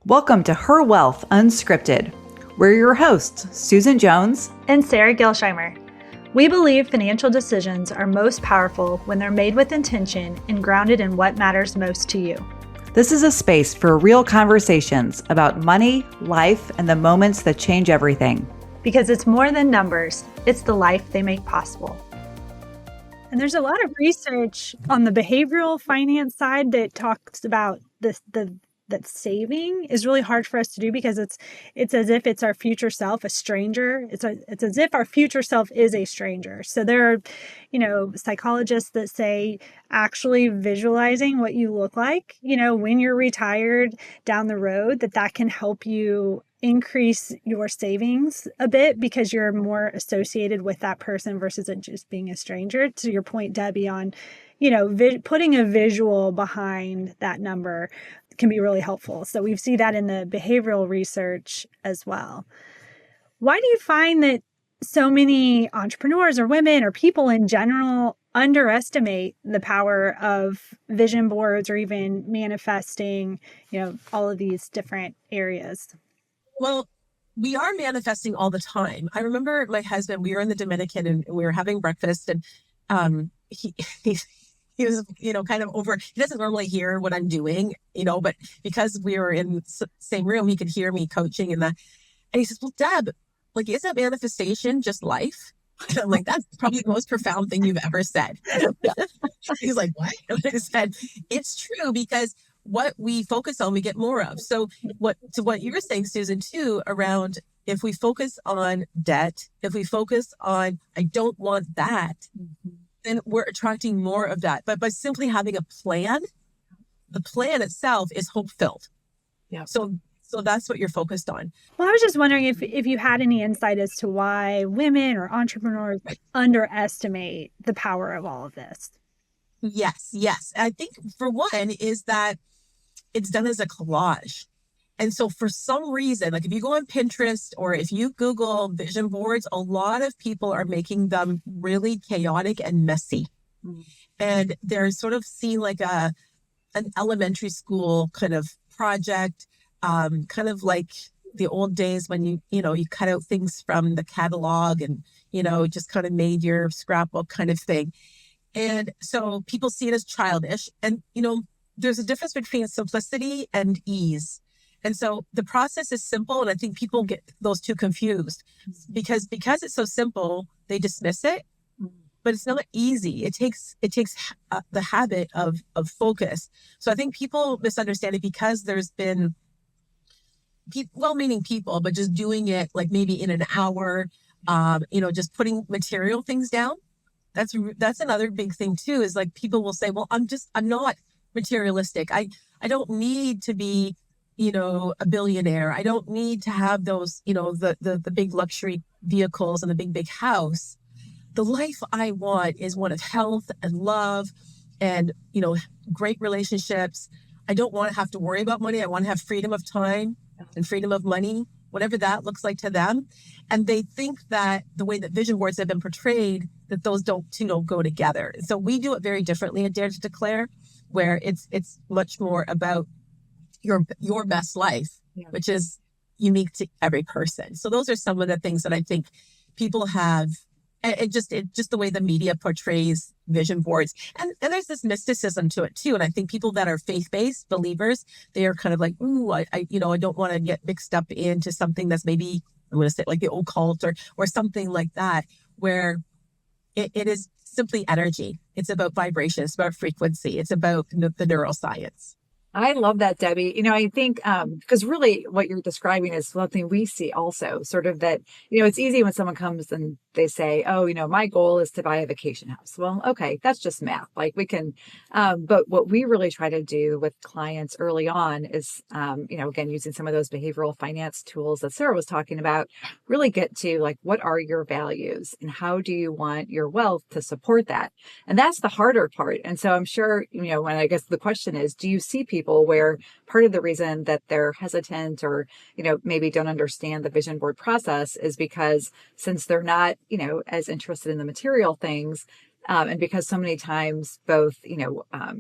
Welcome to Her Wealth Unscripted. We're your hosts, Susan Jones and Sarah Gelsheimer. We believe financial decisions are most powerful when they're made with intention and grounded in what matters most to you. This is a space for real conversations about money, life, and the moments that change everything. Because it's more than numbers, it's the life they make possible. And there's a lot of research on the behavioral finance side that talks about that saving is really hard for us to do because it's as if it's our future self, a stranger. It's as if our future self is a stranger. So there are, psychologists that say actually visualizing what you look like, when you're retired down the road, that can help you increase your savings a bit because you're more associated with that person versus it just being a stranger. To your point, Debbie, on, putting a visual behind that number can be really helpful. So we see that in the behavioral research as well. Why do you find that so many entrepreneurs or women or people in general underestimate the power of vision boards or even manifesting, all of these different areas? Well, we are manifesting all the time. I remember my husband, we were in the Dominican and we were having breakfast and he was, kind of over, he doesn't normally hear what I'm doing, but because we were in the same room, he could hear me coaching and he says, well, Deb, isn't manifestation just life? And I'm like, that's probably the most profound thing you've ever said. He's like, what? And I said, it's true because what we focus on, we get more of. So what you were saying, Susan, too, around if we focus on debt, if we focus on, I don't want that, then we're attracting more of that. But by simply having a plan, the plan itself is hope-filled. Yeah. So that's what you're focused on. Well, I was just wondering if you had any insight as to why women or entrepreneurs underestimate the power of all of this. Yes. I think for one is that it's done as a collage. And so for some reason, if you go on Pinterest or if you Google vision boards, a lot of people are making them really chaotic and messy. Mm. And they're sort of seen like an elementary school kind of project, kind of like the old days when you cut out things from the catalog and, just kind of made your scrapbook kind of thing. And so people see it as childish. And, there's a difference between simplicity and ease. And so the process is simple. And I think people get those two confused because it's so simple, they dismiss it, but it's not easy. It takes the habit of focus. So I think people misunderstand it because there's been well-meaning people, but just doing it maybe in an hour, just putting material things down. That's another big thing too, is people will say, well, I'm not materialistic. I don't need to be, a billionaire. I don't need to have those, the big luxury vehicles and the big house. The life I want is one of health and love and, great relationships. I don't want to have to worry about money. I want to have freedom of time and freedom of money, whatever that looks like to them. And they think that the way that vision boards have been portrayed, that those don't, go together. So we do it very differently at Dare to Declare, where it's much more about your best life, which is unique to every person. So those are some of the things that I think people have, and just the way the media portrays vision boards. And there's this mysticism to it too. And I think people that are faith-based believers, they are kind of like, ooh, I don't want to get mixed up into something that's maybe, I'm going to say the occult or something like that, where it is simply energy. It's about vibration. It's about frequency. It's about the neuroscience. I love that, Debbie. I think because really what you're describing is something we see also, sort of that, it's easy when someone comes and they say, oh, my goal is to buy a vacation house. Well, okay, that's just math. We can, but what we really try to do with clients early on is, again, using some of those behavioral finance tools that Sarah was talking about, really get to what are your values and how do you want your wealth to support that? And that's the harder part. And so I'm sure, when I guess the question is, do you see people where part of the reason that they're hesitant or, maybe don't understand the vision board process is because since they're not, as interested in the material things, And because so many times both,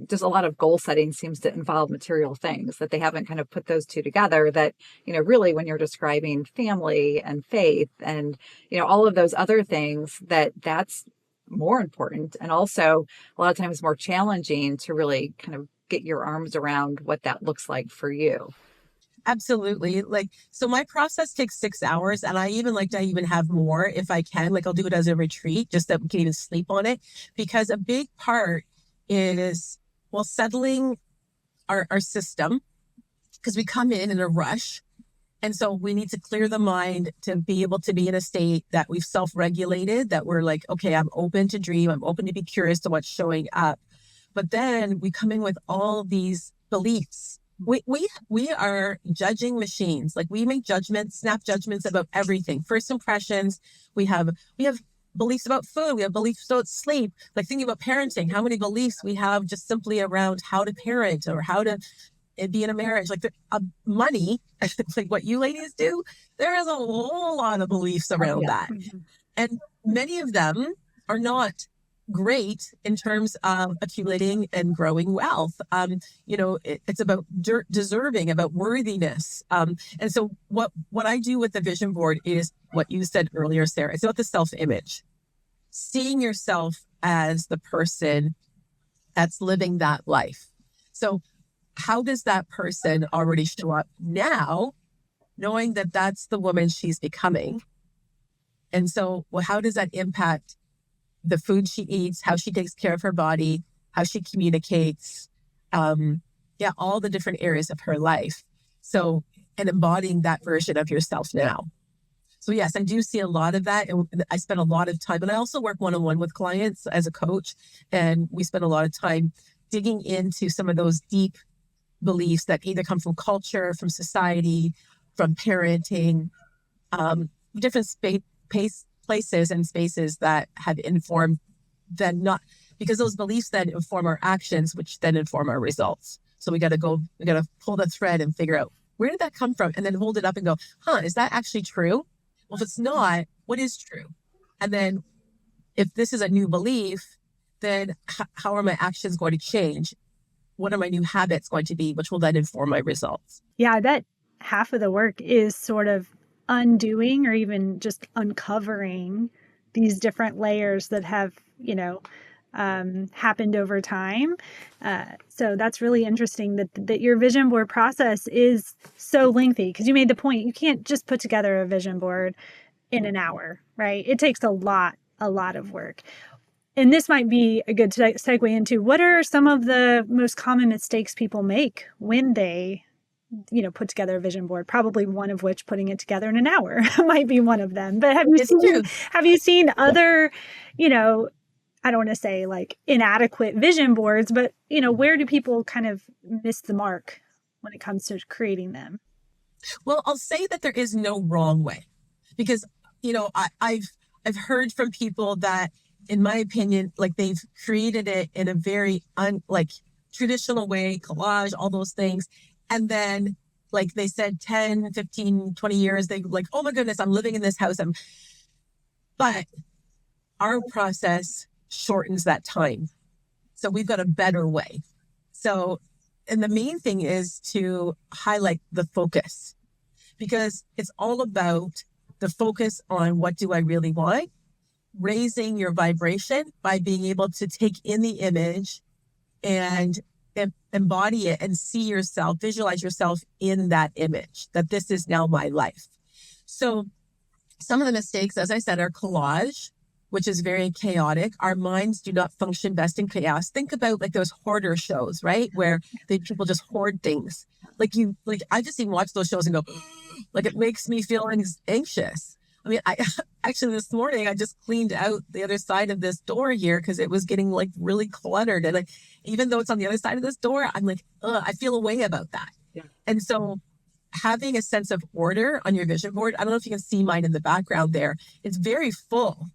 just a lot of goal setting seems to involve material things, that they haven't kind of put those two together, that, really when you're describing family and faith and, all of those other things, that's more important. And also a lot of times more challenging to really kind of get your arms around what that looks like for you. Absolutely. So my process takes 6 hours, and I even like to even have more if I can. I'll do it as a retreat just that we can even sleep on it, because a big part is, settling our system, because we come in a rush. And so we need to clear the mind to be able to be in a state that we've self-regulated, that we're like, okay, I'm open to dream. I'm open to be curious to what's showing up. But then we come in with all these beliefs. We are judging machines. We make judgments, snap judgments about everything. First impressions. We have beliefs about food. We have beliefs about sleep. Thinking about parenting, how many beliefs we have just simply around how to parent or how to be in a marriage. Money, what you ladies do, there is a whole lot of beliefs around that. Mm-hmm. And many of them are not great in terms of accumulating and growing wealth. It's about deserving, about worthiness. And so what I do with the vision board is what you said earlier, Sarah. It's about the self-image, seeing yourself as the person that's living that life. So how does that person already show up now, knowing that that's the woman she's becoming? And so, how does that impact the food she eats, how she takes care of her body, how she communicates, all the different areas of her life. So, and embodying that version of yourself now. So yes, I do see a lot of that. And I spend a lot of time, and I also work one-on-one with clients as a coach. And we spend a lot of time digging into some of those deep beliefs that either come from culture, from society, from parenting, different places and spaces that have informed then not, because those beliefs then inform our actions, which then inform our results. So we got to pull the thread and figure out, where did that come from? And then hold it up and go, is that actually true? Well, if it's not, what is true? And then if this is a new belief, then how are my actions going to change? What are my new habits going to be, which will then inform my results? Yeah, that half of the work is sort of undoing or even just uncovering these different layers that have, happened over time. So that's really interesting that your vision board process is so lengthy, because you made the point, you can't just put together a vision board in an hour, right? It takes a lot of work. And this might be a good segue into, what are some of the most common mistakes people make when they put together a vision board? Probably one of which, putting it together in an hour, might be one of them. But have you seen other, I don't want to say inadequate vision boards, but where do people kind of miss the mark when it comes to creating them? Well, I'll say that there is no wrong way, because I've heard from people that, in my opinion, they've created it in a very traditional way, collage, all those things. And then, they said 10, 15, 20 years, they oh my goodness, I'm living in this house. But our process shortens that time. So we've got a better way. So, and the main thing is to highlight the focus, because it's all about the focus on what do I really want, raising your vibration by being able to take in the image and embody it and see yourself, visualize yourself in that image, that this is now my life. So some of the mistakes, as I said, are collage, which is very chaotic. Our minds do not function best in chaos. Think about those hoarder shows, right? Where people just hoard things. I just even watch those shows and go, it makes me feel anxious. I mean, I actually this morning, I just cleaned out the other side of this door here because it was getting really cluttered. And even though it's on the other side of this door, I'm I feel a way about that. Yeah. And so having a sense of order on your vision board, I don't know if you can see mine in the background there. It's very full,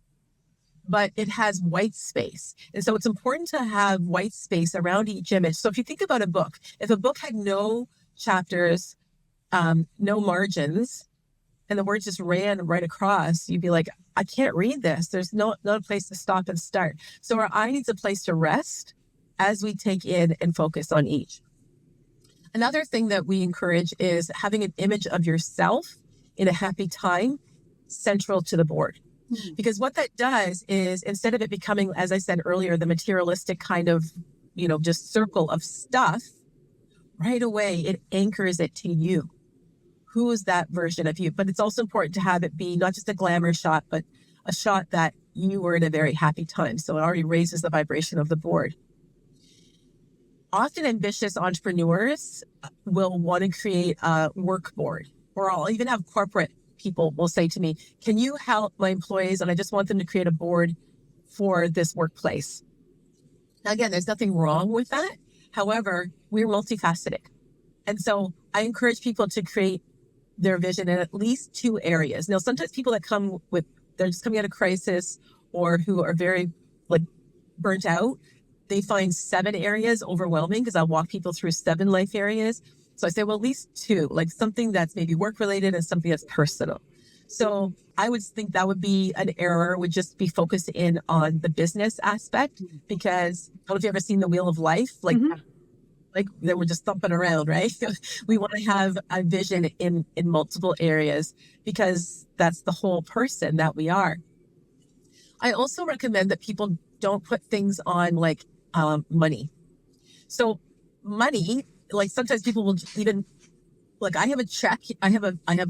but it has white space. And so it's important to have white space around each image. So if you think about a book, if a book had no chapters, no margins, and the word just ran right across, you'd be like, I can't read this. There's not a place to stop and start. So our eye needs a place to rest as we take in and focus on each. Another thing that we encourage is having an image of yourself in a happy time central to the board. Because what that does is, instead of it becoming, as I said earlier, the materialistic kind of, just circle of stuff, right away, it anchors it to you. Who is that version of you? But it's also important to have it be not just a glamour shot, but a shot that you were in a very happy time. So it already raises the vibration of the board. Often ambitious entrepreneurs will want to create a work board, or I'll even have corporate people will say to me, can you help my employees? And I just want them to create a board for this workplace. Now, again, there's nothing wrong with that. However, we're multifaceted. And so I encourage people to create their vision in at least 2 areas. Now, sometimes people that they're just coming out of crisis or who are very burnt out, they find 7 areas overwhelming, because I'll walk people through 7 life areas. So I say, well, at least 2, like something that's maybe work related and something that's personal. So I would think that would be an error, would just be focused in on the business aspect, because I don't know if you've ever seen The Wheel of Life, like they were just thumping around, right? We want to have a vision in multiple areas, because that's the whole person that we are. I also recommend that people don't put things on like money. So money, like sometimes people will even, like I have a check, I have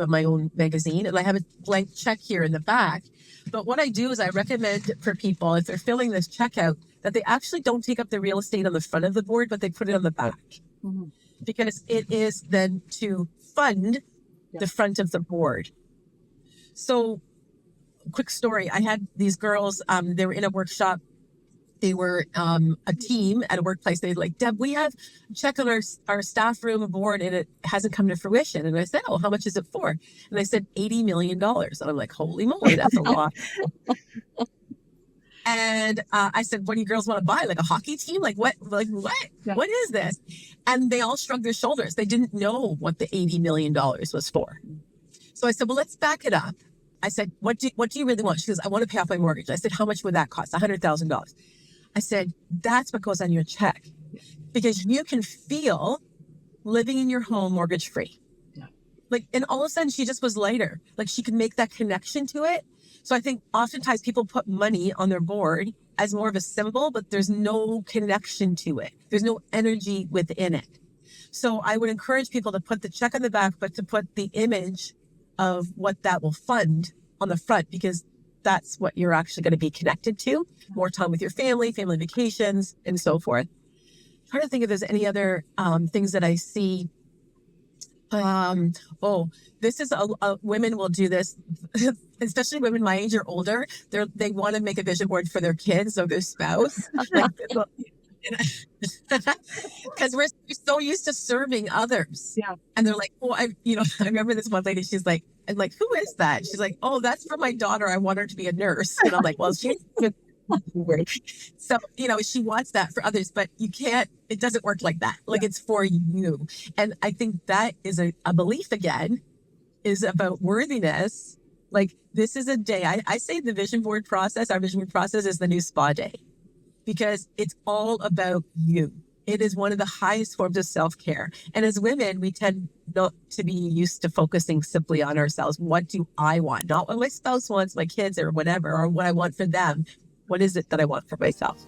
my own magazine, and I have a blank check here in the back. But what I do is I recommend for people, if they're filling this check out, that they actually don't take up the real estate on the front of the board, but they put it on the back. Because it is then to fund the front of the board. So quick story, I had these girls, they were in a workshop. They were a team at a workplace. They're like, Deb, we have a check on our staff room board and it hasn't come to fruition. And I said, oh, how much is it for? And they said $80 million. And I'm like, holy moly, that's a lot. And I said, what do you girls want to buy? Like a hockey team? Like what? Yeah. What is this? And they all shrugged their shoulders. They didn't know what the $80 million was for. So I said, well, let's back it up. I said, what do you really want? She goes, I want to pay off my mortgage. I said, how much would that cost? $100,000. I said, that's what goes on your check, because you can feel living in your home mortgage free. Yeah. And all of a sudden she just was lighter. Like she could make that connection to it. So I think oftentimes people put money on their board as more of a symbol, but there's no connection to it. There's no energy within it. So I would encourage people to put the check on the back, but to put the image of what that will fund on the front, because that's what you're actually going to be connected to. More time with your family vacations, and so forth. I'm trying to think if there's any other things that I see. This is women will do this, especially women my age or older. They want to make a vision board for their kids or their spouse. Because we're so used to serving others. Yeah. And they're like, oh, I remember this one lady, she's like, I'm like, who is that? She's like, oh, that's for my daughter. I want her to be a nurse. And I'm like, well, she's so, she wants that for others, but it doesn't work like that. Like it's for you. And I think that is a belief again, is about worthiness. Like this is a day, I say the vision board process, our vision board process is the new spa day, because it's all about you. It is one of the highest forms of self-care. And as women, we tend not to be used to focusing simply on ourselves. What do I want? Not what my spouse wants, my kids or whatever, or what I want for them. What is it that I want for myself?